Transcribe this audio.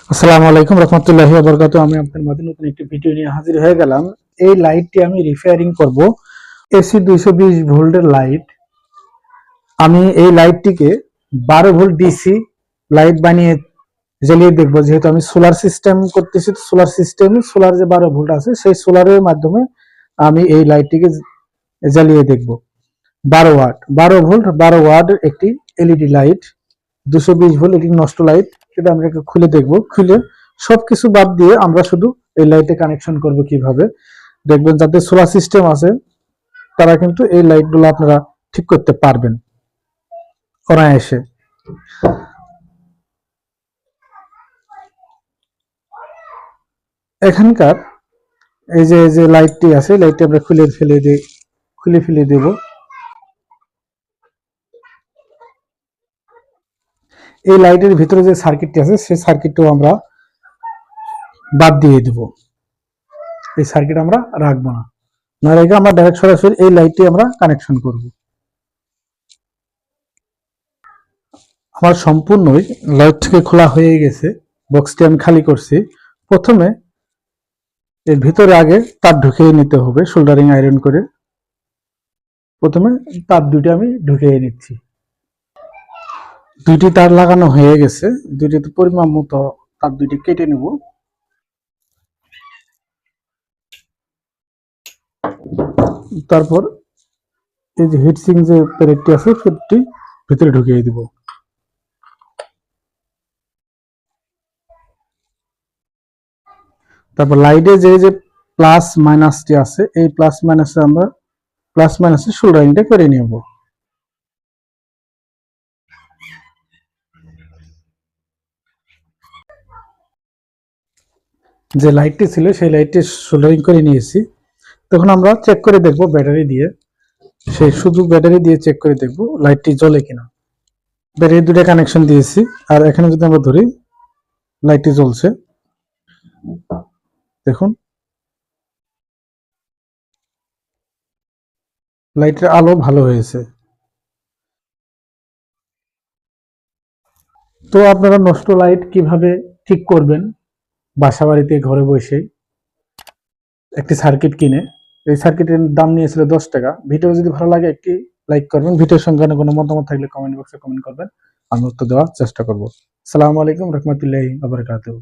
আসসালামু আলাইকুম রহমতুল্লাহি ওয়া বারাকাতুহু। আমি আপনার মাঝে নতুন একটি ভিডিও নিয়ে হাজির হয়ে গেলাম। এই লাইটটি আমি রিপেয়ারিং করব। এসি 220 ভোল্টের লাইট। আমি এই লাইটটিকে 12 ভোল্ট ডিসি লাইট বানিয়ে জ্বালিয়ে দেখব। যেহেতু আমি সোলার সিস্টেম করতেছি, সোলার সিস্টেমে সোলার যে 12 ভোল্ট আছে সেই সোলারের মাধ্যমে আমি এই লাইটটিকে জ্বালিয়ে দেখব। 12 ওয়াট, 12 ভোল্ট, 12 ওয়াট একটি এলইডি লাইট। 220 ভোল্ট একটি নষ্ট লাইট। সেটা আমরা খুলে দেখব। খুলে সবকিছু বাদ দিয়ে আমরা শুধু এই লাইটে কানেকশন করব। কিভাবে দেখবেন, যাদের সোলার সিস্টেম আছে তারা কিন্তু এই লাইটগুলো আপনারা ঠিক করতে পারবেন অনায়াসে। এখানকার এই যে লাইটটি আছে, লাইটটি আমরা খুলে ফেলে দেব। এই লাইটের ভিতরে যে সার্কিটটি আছে সেই সার্কিটটাও আমরা বাদ দিয়ে দেব। এই সার্কিট আমরা রাখবো না, না রেখে আমরা ডাইরেক্ট সরাসরি এই লাইটটি আমরা কানেকশন করব। আমার সম্পূর্ণই লাইট থেকে খোলা হয়ে গেছে। বক্সটি আমি খালি করছি। প্রথমে এর ভিতরে আগে তার ঢুকিয়ে নিতে হবে সোল্ডারিং আয়রন করে। প্রথমে তার দুইটা আমি ঢুকিয়ে নিচ্ছি। দুইটি তার লাগানো হয়ে গেছে। দুইটিতে পরিমাণ মতো তার দুইটি কেটে নেব। তারপর এই যে হিটসিং যে প্লেটটি আছে সেটি ভিতরে ঢুকিয়ে দিব। তারপর লাইটে যে প্লাস মাইনাসটি আছে, এই প্লাস মাইনাসে আমরা প্লাস মাইনাসে সোল্ডারিংটা করে নেব। যে লাইটটি ছিল সেই লাইটটি সোল্ডারিং করে নিয়েছি। তখন আমরা চেক করে দেখব ব্যাটারি দিয়ে। সেই শুধু ব্যাটারি দিয়ে চেক করে দেখব লাইটটি জ্বলে কিনা। ব্যাটারি দুটো কানেকশন দিয়েছি। আর এখানে যদি আমরা ধরি, লাইটটি জ্বলছে। দেখুন লাইটের আলো ভালো হয়েছে। তো আপনারা নষ্ট লাইট কিভাবে ঠিক করবেন বাসা বাড়িতে ঘরে বসে একটি সার্কিট কিনে। এই সার্কিটের দাম নিয়েছিল 10 টাকা। ভিডিও যদি ভালো লাগে একটি লাইক করবেন। ভিডিওর সঙ্গে কোনো মতামত থাকলে কমেন্ট বক্সে কমেন্ট করবেন, আমি উত্তর দেওয়ার চেষ্টা করব। আসসালামু আলাইকুম রহমতুল্লাহি ওয়া বারাকাতুহু।